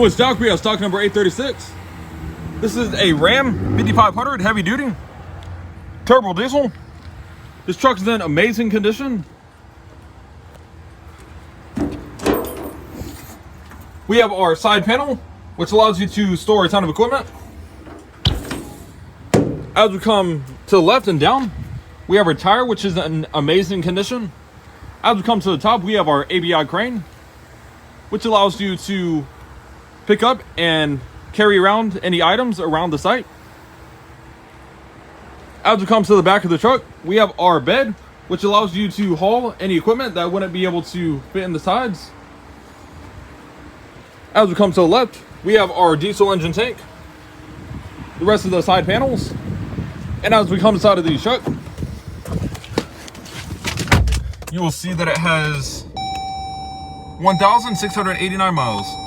With stock, we have stock number 836. This is a Ram 5500 heavy duty turbo diesel. This truck is in amazing condition. We have our side panel, which allows you to store a ton of equipment. As we come to the left and down, we have our tire, which is in amazing condition. As we come to the top, we have our ABI crane, which allows you to pick up and carry around any items around the site. As we come to the back of the truck, we have our bed, which allows you to haul any equipment that wouldn't be able to fit in the sides. As we come to the left, we have our diesel engine tank, the rest of the side panels. And as we come inside of the truck, you will see that it has 1,689 miles.